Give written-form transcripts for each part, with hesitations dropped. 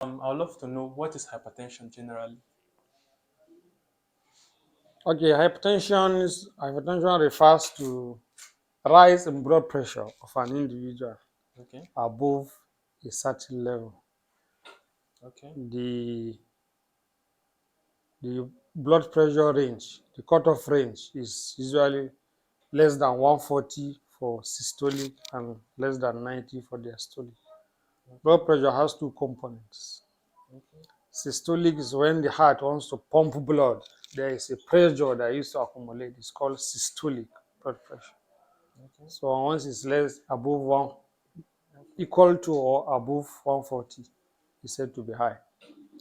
I would love to know what is hypertension generally. Okay, hypertension refers to rise in blood pressure of an individual Okay. above a certain level. Okay. The blood pressure range, the cutoff range is usually less than 140 for systolic and less than 90 for diastolic. Okay. Blood pressure has two components. Okay. Systolic is when the heart wants to pump blood. There is a pressure that used to accumulate. It's called systolic blood pressure. Okay. So once it's less above one, Okay. equal to or above 140, is said to be high.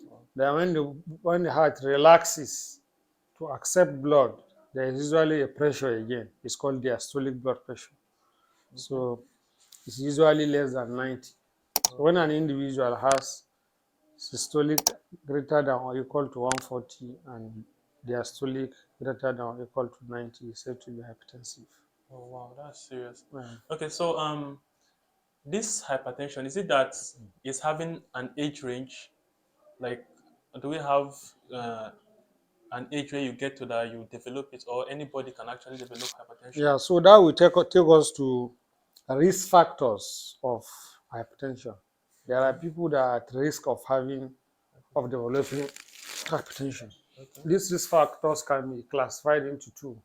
Wow. Then when the heart relaxes to accept blood, there is usually a pressure again. It's called diastolic blood pressure. Okay. So it's usually less than 90. So when Okay. an individual has systolic greater than or equal to 140 and diastolic greater than or equal to 90, is said to be hypertensive. Oh wow, that's serious. Yeah. Okay, so this hypertension, is it that it's having an age range? Like, do we have an age where you get to that you develop it, or anybody can actually develop hypertension? Yeah, so that will take us to risk factors of hypertension. There are Okay. people that are at risk of Hypertension. developing hypertension. Okay. These risk factors can be classified into two: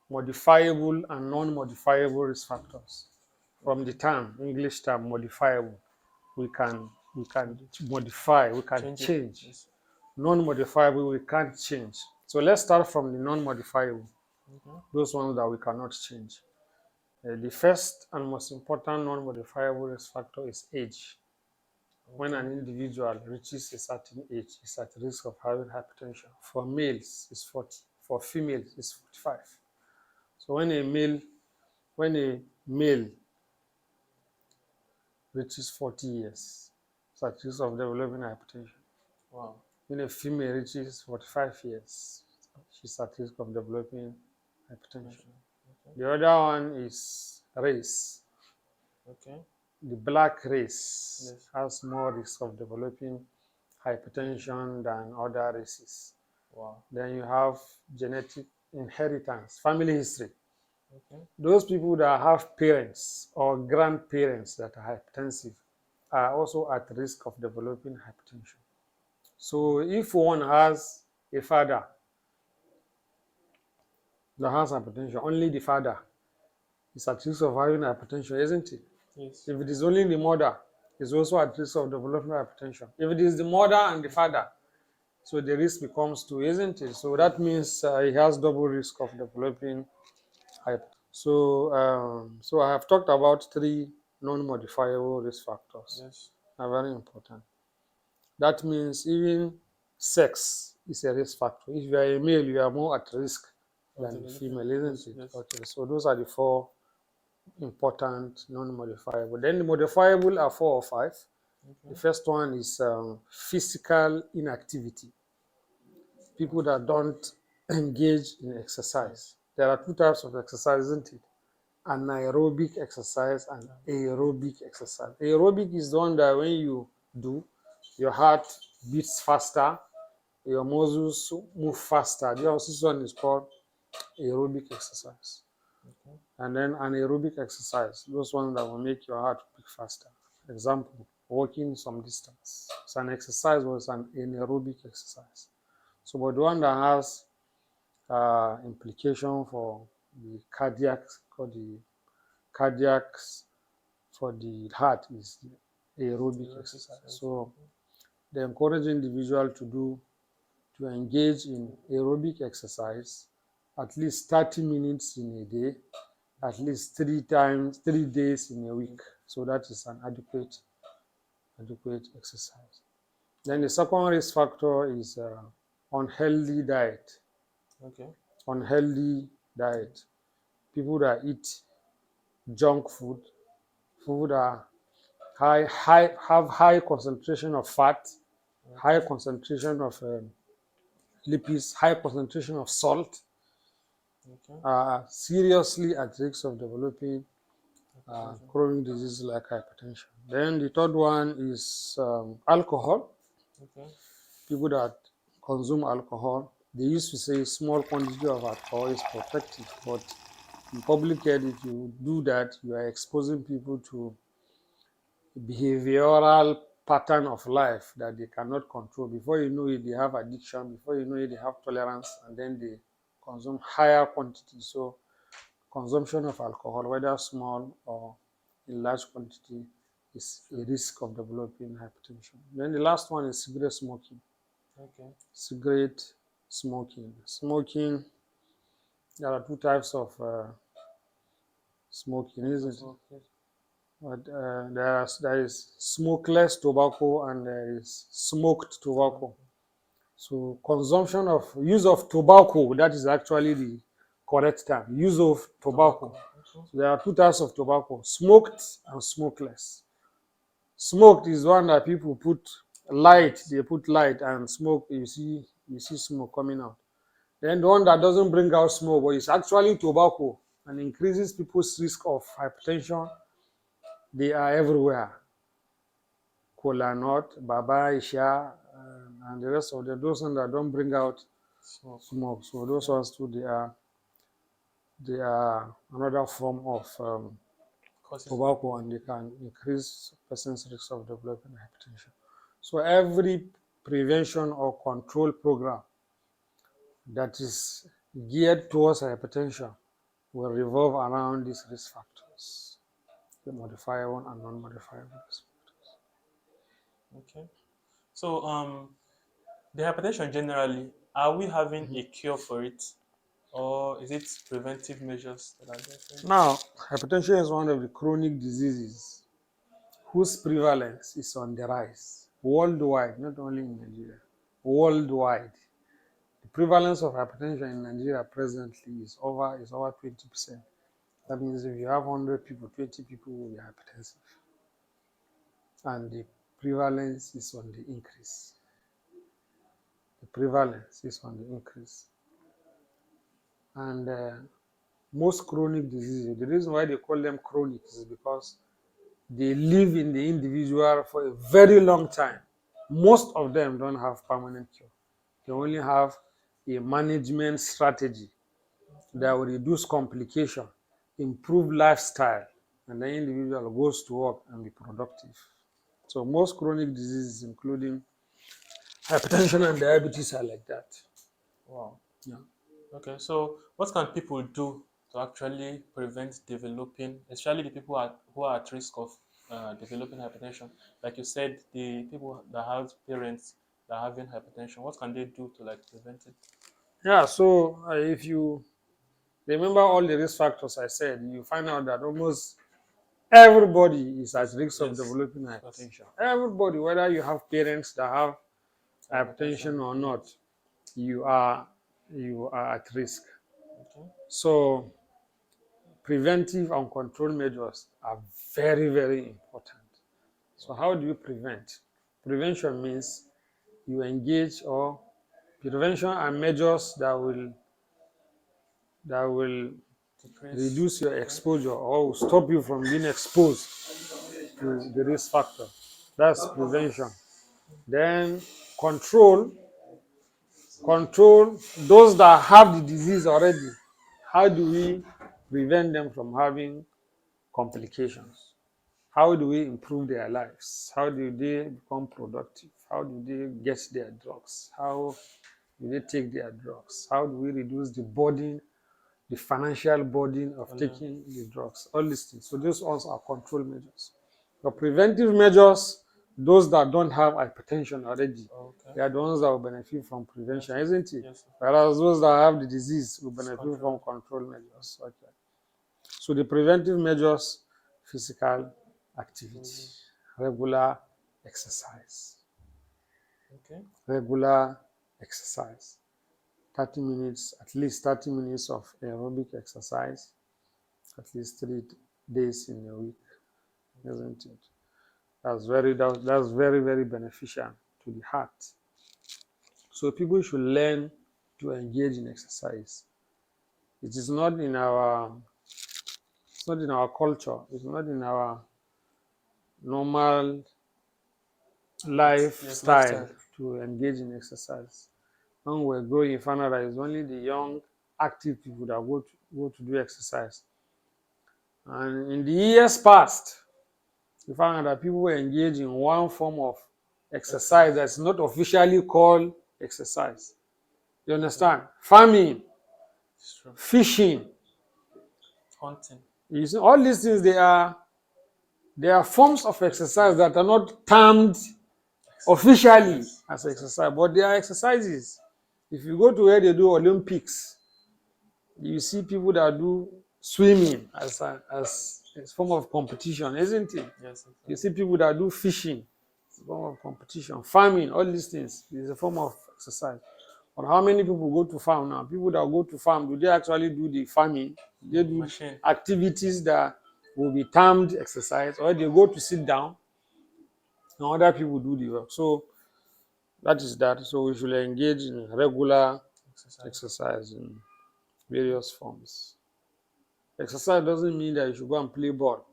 modifiable and non-modifiable risk factors. From the Okay. term, English term modifiable, we can Change it. modify, we can Change it. change. Yes. Non-modifiable, we can't change. So let's start from the non-modifiable, Okay. those ones that we cannot change. The first and most important non-modifiable risk factor is age. When Okay. an individual reaches a certain age, is at risk of having hypertension. For males, it's 40. For females, it's 45. So when a male reaches 40 years, it's at risk of developing hypertension. Wow. When a female reaches 45 years, she's at risk of developing hypertension. Hypertension. Okay. The other one is race. Okay. The black race Yes. has more risk of developing hypertension than other races. Wow. Then you have genetic inheritance, family history. Okay. Those people that have parents or grandparents that are hypertensive are also at risk of developing hypertension. So if one has a father that has hypertension, only the father is at risk of having hypertension, isn't it? Yes. If it is only the mother, is also at risk of developing hypertension. If it is the mother and the father, so the risk becomes two, isn't it? So that means he has double risk of developing hypertension. So I have talked about three non-modifiable risk factors. Yes. Are very important. That means even sex is a risk factor. If you are a male, you are more at risk Of than a developing. female, isn't Yes. it? Yes. Okay, so those are the four important non-modifiable. Then the modifiable are four or five. The Okay. first one is physical inactivity. People Wow. that don't engage in exercise. Exercise. There are two types of exercise, isn't it? Anaerobic exercise and Aerobic. aerobic exercise. Aerobic is the one that when you do, your heart beats faster, your muscles move faster. The other one is called aerobic exercise. Okay. And then anaerobic exercise, those ones that will make your heart beat faster. Example, walking some distance. It's an exercise, but it's an anaerobic exercise. So, but the one that has implication for the cardiacs for the heart is the aerobic Aerobic exercise. exercise. So Okay. they encourage individual to engage in aerobic exercise at least 30 minutes in a day, at least 3 days in a week. So that is an adequate exercise. Then the second risk factor is unhealthy diet. Okay. Unhealthy diet. People that eat junk food that have high concentration of fat, high Okay. concentration of lipids, high concentration of salt, Okay. are seriously at risk of developing Hypertension. chronic diseases like hypertension. Then the third one is alcohol. Okay. People that consume alcohol, they used to say small quantity of alcohol is protective, but in public health, if you do that, you are exposing people to behavioral pattern of life that they cannot control. Before you know it, they have addiction. Before you know it, they have tolerance, and then they consume higher quantities. So consumption of alcohol, whether small or in large quantity, is a risk of developing hypertension. Then the last one is cigarette smoking. Okay. Cigarette smoking. Smoking, there are two types of smoking, Types of isn't it? smoke. Yes. But there is smokeless tobacco and there is smoked tobacco. Tobacco. So consumption of use of tobacco, that is actually the correct term. Use of tobacco. Tobacco. Okay. So there are two types of tobacco: smoked and smokeless. Smoked is one that people put light, Lights. they put light and smoke. You see smoke coming out. Then the one that doesn't bring out smoke, but it's actually tobacco and increases people's risk of hypertension. They are everywhere. Kola nut, Baba Isha, and the rest of them, those ones that don't bring out Smoke. smoke. So those Okay. ones too, they are another form of Causes of tobacco, and they can increase person's risk of developing hypertension. So every prevention or control program that is geared towards hypertension will revolve around these risk factors, the modifiable and non-modifiable risk. Okay. So the hypertension generally, are we having Mhm. a cure for it, or is it preventive measures that are there for it? Now, hypertension is one of the chronic diseases whose prevalence is on the rise worldwide, not only in Nigeria, worldwide. The prevalence of hypertension in Nigeria presently is over 20%. That means if you have 100 people, 20 people will be hypertensive, and the prevalence is on the increase. The prevalence is on the increase, and most chronic diseases. The reason why they call them chronic is because they live in the individual for a very long time. Most of them don't have permanent cure. They only have a management strategy Okay. that will reduce complication, improve lifestyle, and the individual goes to work and be productive. So most chronic diseases, including hypertension and diabetes, are like that. Wow. Yeah. Okay. So what can people do to actually prevent developing, especially the people who are at risk of developing hypertension? Like you said, the people that have parents that are having hypertension, what can they do to like prevent it? Yeah. So if you remember all the risk factors I said, you find out that almost everybody is at risk of Yes. developing Yes. hypertension. Everybody, whether you have parents that have Hypertension. hypertension or not, Yes. you are you are at risk. Okay. So preventive and control measures are very, very important. So how do you prevent? Prevention means you engage, or prevention and measures that will Decrease. reduce your Okay. exposure or will stop you from being exposed to the risk factor. That's prevention. Then control, control those that have the disease already. How do we prevent them from having complications? How do we improve their lives? How do they become productive? How do they get their drugs? How do they take their drugs? How do we reduce the burden, the financial burden of On them. taking the drugs? All these things. So those also are control measures. The preventive measures, those that don't have hypertension already, Okay. they are the ones that will benefit from Yes. prevention, isn't it? Yes. Whereas those that have the disease will It's benefit from control. control measures. Okay. So the preventive measures: physical activity, Mhm. regular exercise, Okay. regular exercise, 30 minutes, at least 30 minutes of aerobic exercise, at least 3 days in a week, Okay. isn't it? That's very, very beneficial to the heart. So people should learn to engage in exercise. It is not in our it's not in our culture, it's not in our normal Yes. Yes. lifestyle Lifestyle. to engage in exercise. When we were growing, you found out that it's only the young, active people that go to do exercise. And in the years past, you found out that people were engaged in one form of exercise Exercise. that's not officially called exercise. You Okay. understand? Farming, It's true. fishing. Hunting. You see, all these things they are forms of exercise Exercise. that are not termed Exercise. officially Yes. as As a, exercise, but they are exercises. If you go to where they do Olympics, you see people that do swimming as a form of competition, isn't it? yes. You Exactly. see people that do fishing, it's a form of competition. Farming, all these things is a form of exercise. But how many people go to farm now? People that go to farm, do they actually do the farming? Do they do Machine. activities that will be termed exercise, or they go to sit down and other people do the work? So that is that. So we should engage in regular Exercise. exercise in various forms. Exercise doesn't mean that you should go and play ball.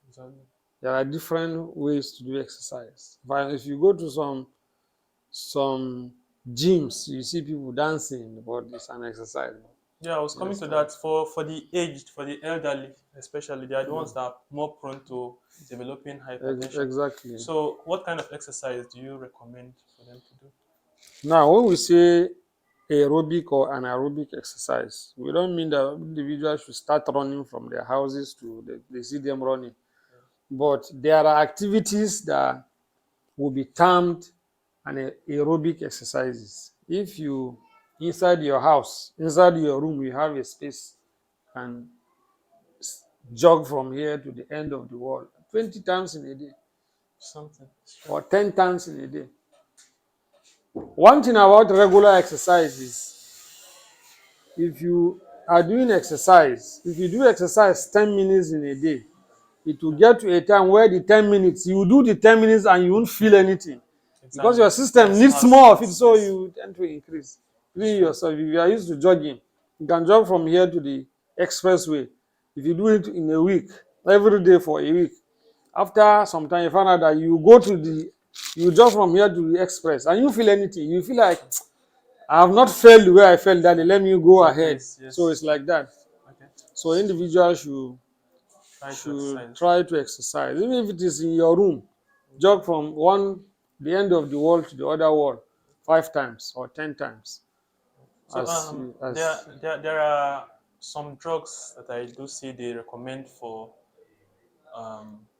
Exactly. There are different ways to do exercise. But if you go to some gyms, you see people dancing, but it's an exercise. Yeah, I was You coming to understand? that for the aged, for the elderly, especially. They are the ones that are more prone to developing hypertension. Exactly. So, what kind of exercise do you recommend for them to do? Now, when we say aerobic or anaerobic exercise, we don't mean that individuals should start running from their houses to they see them running. But there are activities that will be termed aerobic exercises. If you inside your house, inside your room, you have a space and jog from here to the end of the world 20 times in a day Something. Sure. or 10 times in a day. One thing about regular exercise is if you are doing exercise, if you do exercise 10 minutes in a day, it will Yeah. get to a time where the 10 minutes, you will do the 10 minutes and you won't feel anything because Exactly. your system Yes. needs Has more of it, has so yes. you tend to increase. It's Even true. yourself, if you are used to jogging, you can jog from here to the expressway. If you do it in a week, every day for a week, after some time, you find out that you jog from here to the express and you feel anything. You feel like, I have not felt the way I felt that day, let me go That ahead. days. So Yes. it's like that. Okay. So individuals Try to should exercise. try to exercise, even if it is in your room. Okay. Jog from the end of the wall to the other wall 5 times or 10 times. So As there are some drugs that I do see they recommend for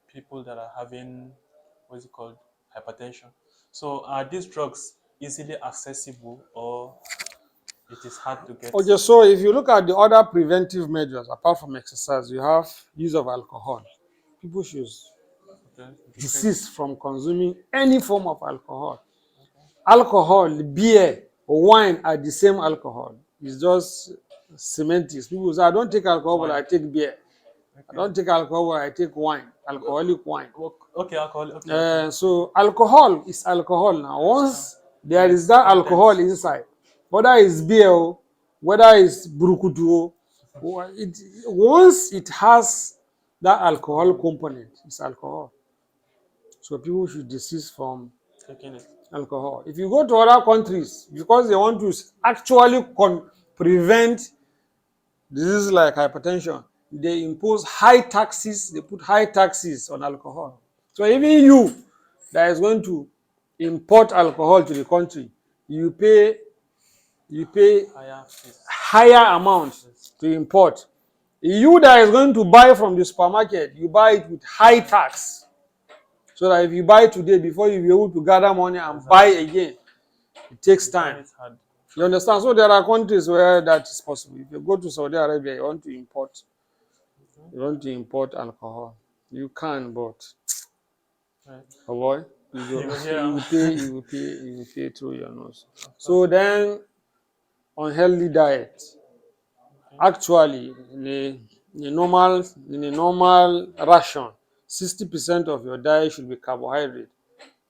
people that are having what's it called hypertension. So are these drugs easily accessible or it is hard to get? Okay, so if you look at the other preventive measures apart from exercise, you have use of alcohol. People should Okay, decrease. desist from consuming any form of alcohol. Okay, Alcohol, beer, wine are the same alcohol. It's just semantics. People say, I don't take alcohol, but wine. I take beer. I Okay. don't take alcohol, but I take wine, alcoholic wine. Okay, alcohol. Okay, okay. So alcohol is alcohol now. Understand. Once With there is its that alcohol contents. inside, whether it's beer, whether it's burukutu, once it has that alcohol Alcohol. component, it's alcohol. So people should desist from Taking it. alcohol. If you go to other countries, because they want to actually prevent diseases like hypertension, they impose high taxes, they put high taxes on alcohol. Oh, So even you that is going to import alcohol to the country, you pay you pay higher fees. higher amount Yes. to import. You that is going to buy from the supermarket, you buy it with high tax. So that if you buy today, before you be able to gather money and buy Exactly. again, it takes You find time. it hard. You True. understand? So there are countries where that is possible. If you go to Saudi Arabia, Okay. you want to import alcohol. You can, but Right. oh boy, you You go, go here. you will pay through your nose. Of So course. then, unhealthy diet. Okay. Actually, in a normal ration, 60% of your diet should be carbohydrate.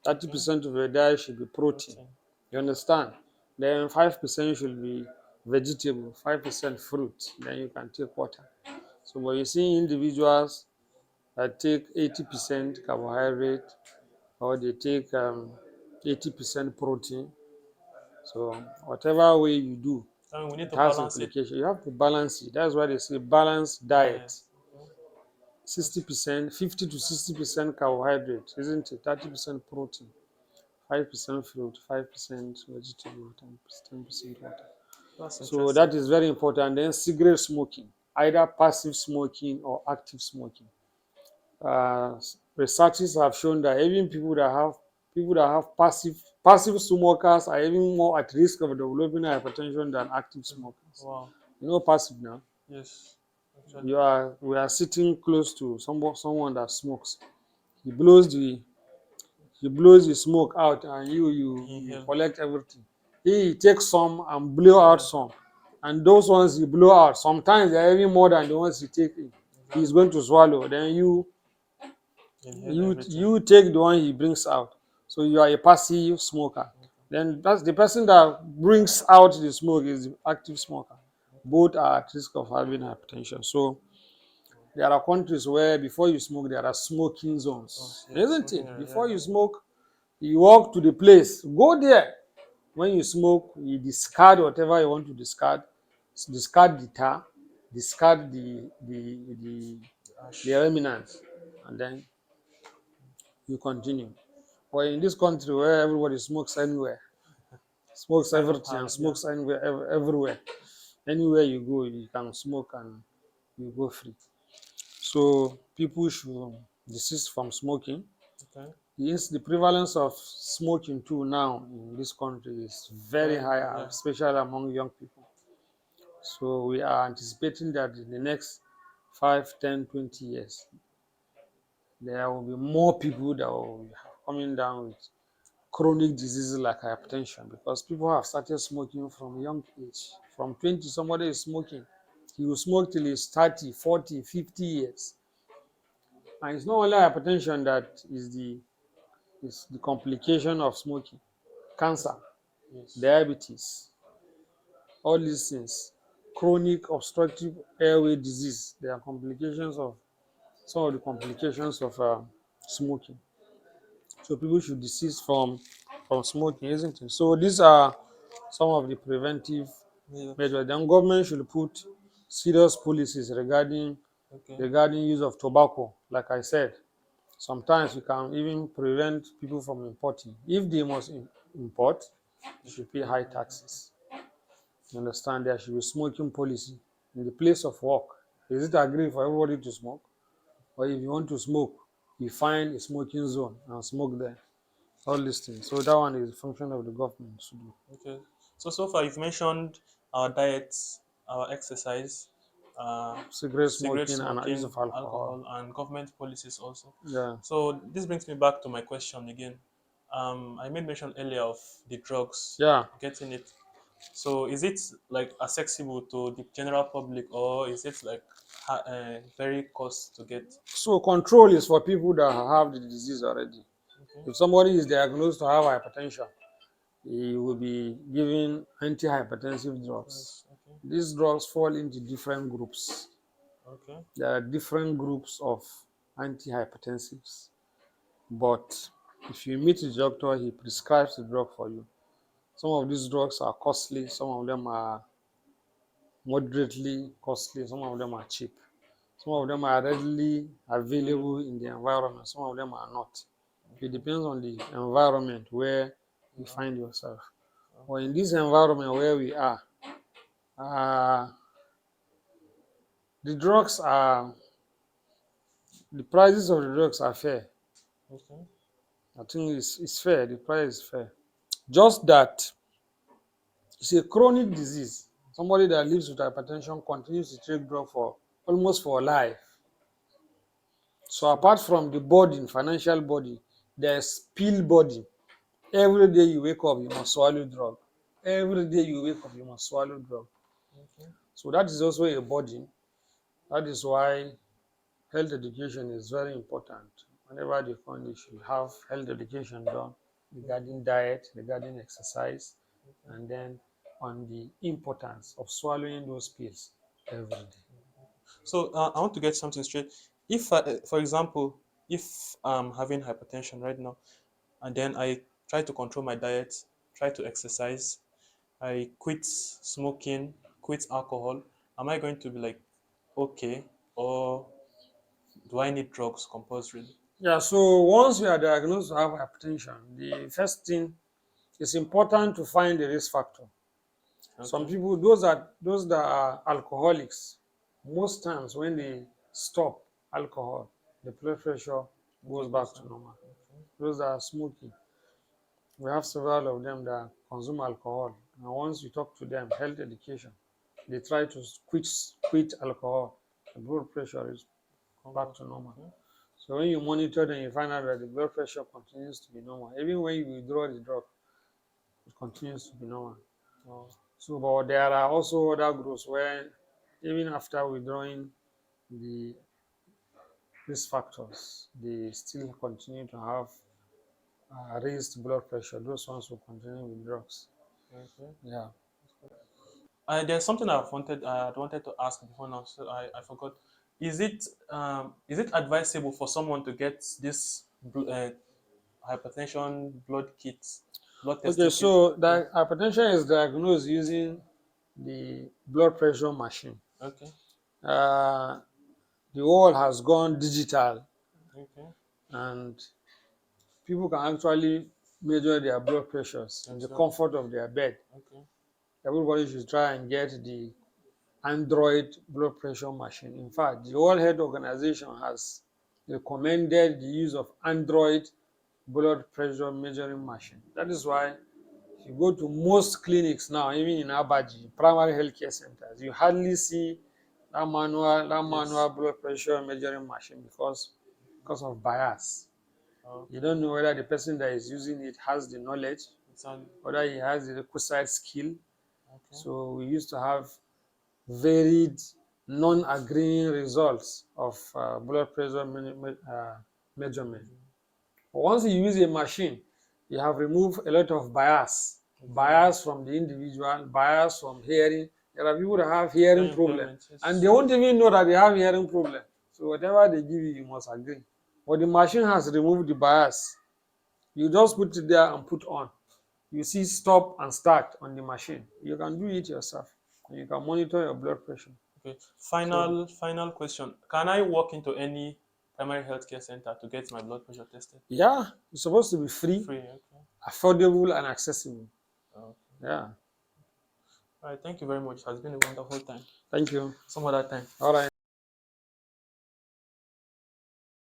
thirty Okay. percent of your diet should be protein. Protein. You understand? Then 5% should be vegetable, 5% fruit. Then you can take water. So, but you see individuals that take 80% carbohydrate, or they take 80% protein. So whatever way you do, I mean, we need it to has balance it. implication. You have to balance it. That's why they say balanced diet. Diet. Okay. That's 60%, 50 to 60% carbohydrate, isn't it? 30% protein, 5% fruit, 5% vegetable, 10% water. that's So interesting. that is very important. Then cigarette smoking, either passive smoking or active smoking. Uh, Researches have shown that even people that have passive smokers are even more at risk of developing hypertension than active smokers. Wow. You know passive now. Yes. Actually. We are sitting close to someone that smokes. He blows the he blows the smoke out, and you Inhale. collect everything. He takes some and blow out Yeah. some, and those ones he blow out sometimes they're even more than the ones he take in. He's Exactly. going to swallow, then Inhale you everything. you take the one he brings out. So you are a passive smoker. Okay. Then that's the person that brings out the smoke is the active smoker. Okay. Both are at risk of having hypertension. So there are countries where before you smoke there are smoking Oh, zones, yes. isn't Smoking it? area. Before Yeah. you smoke, you walk to the place, go there. When you smoke, you discard whatever you want to discard, discard the tar, discard the Ash. remnants, and then you continue. But in this country where everybody smokes anywhere, It's smokes kind of everything hard. and Yeah. smokes anywhere, everywhere, anywhere you go, you can smoke and you go free. So people should desist from smoking. Okay. Yes, the prevalence of smoking too now in this country is very Very high, high. Yeah. especially among young people. So we are anticipating that in the next 5, 10, 20 years, there will be more people that will be coming down with chronic diseases like hypertension because people have started smoking from a young age. From 20, somebody is smoking. He will smoke till he's 30, 40, 50 years. And it's not only hypertension that is the complication of smoking. Cancer, Yes. diabetes, all these things, chronic obstructive airway disease, they are complications of some of the complications of smoking. So people should desist from smoking, isn't it? So these are some of the preventive Yeah. measures. Then government should put serious policies Okay. regarding use of tobacco. Like I said, sometimes you can even prevent people from importing. If they must import, they You should should pay pay high high tax. taxes. You understand? There should be smoking policy in the place of work. Is it agreed for everybody to smoke? Or if you want to smoke, you find a smoking zone and smoke there. All these things. So that one is the function of the government to do. Okay. So far you've mentioned our diets, our exercise, Cigarette cigarette smoking and use smoking, of alcohol. alcohol, and government policies also. Yeah. So this brings me back to my question again. I made mention earlier of the drugs, Yeah. getting it. So is it like accessible to the general public, or is it like very cost to get? So control is for people that have the disease already. Okay. If somebody is diagnosed to have hypertension, he will be given antihypertensive drugs. Yes. Okay. These drugs fall into different groups. Okay. There are different groups of antihypertensives. But if you meet a doctor, he prescribes the drug for you. Some of these drugs are costly, some of them are moderately costly, some of them are cheap. Some of them are readily available Available. in the environment, some of them are not. It Okay. depends on the environment where you Yeah. find yourself. But Okay. in this environment where we are, uh, the drugs are the prices of the drugs are fair. Okay. I think it's fair. The price is fair. Just that it's a chronic disease. Somebody that lives with hypertension continues to take drug for almost for life. So True. apart from the burden, financial burden, there's pill burden. Every day you wake up, you must swallow drug. Every day you wake up, you must swallow drug. Okay. So that is also a burden. That is why health education is very important. Whenever the country should have health education done Okay. regarding diet, regarding exercise, Okay. and then on the importance of swallowing those pills every day. So I want to get something straight. If, for example, if I'm having hypertension right now, and then I try to control my diet, try to exercise, I quit smoking, quit alcohol, am I going to be like okay, or do I need drugs compulsorily? Yeah, so once you are diagnosed to have hypertension, the first thing is important to find the risk factor. Some Okay, people, those that are alcoholics, most times when they stop alcohol, the blood pressure goes it back goes to on. normal. Okay, Those that are smoking, we have several of them that consume alcohol. And once you talk to them, health education, they try to quit alcohol, the blood pressure is come back back. to normal. Okay, So when you monitor them, you find out that the blood pressure continues to be normal. Even when you withdraw the drug, it continues to be normal. oh, So, but there are also other groups where even after withdrawing the risk factors, they still continue to have raised blood pressure. Those ones will continue with drugs. okay. Yeah. There's something I wanted to ask before now, so I forgot. Is it advisable for someone to get this hypertension blood kit, blood Okay, testing kit? so Yeah. the hypertension is diagnosed using the blood pressure machine. Okay. Uh, the world has gone digital, Okay. and people can actually measure their blood pressures in the Themselves. comfort of their bed. Okay. Everybody should try and get the Android blood pressure machine. In fact, the World Health Organization has recommended the use of Android blood pressure measuring machine. That is why if you go to most clinics now, even in Abaji, primary healthcare centers, you hardly see that manual Yes. blood pressure measuring machine because of bias. You Okay. don't know whether the person that is using it has the knowledge, Exactly. whether he has the requisite skill. Okay. So we used to have varied non-agreeing results of blood pressure measurement. But once you use a machine, you have removed a lot of Exactly. bias from the individual, bias from hearing. There are people that have hearing Hearing problem, impairment. and they Yes. won't even know that they have hearing problem. So whatever they give you, you must agree. But the machine has removed the bias. You just put it there and put on. You see stop and start on the machine. You can do it yourself. And you can monitor your blood pressure. Okay. So Final question. Can I walk into any primary healthcare center to get my blood pressure tested? yeah, it's supposed to be free, Free. Okay. affordable, and accessible. Okay. Yeah. All right. Thank you very much. It has been a wonderful time. Thank you. Some other time. All right.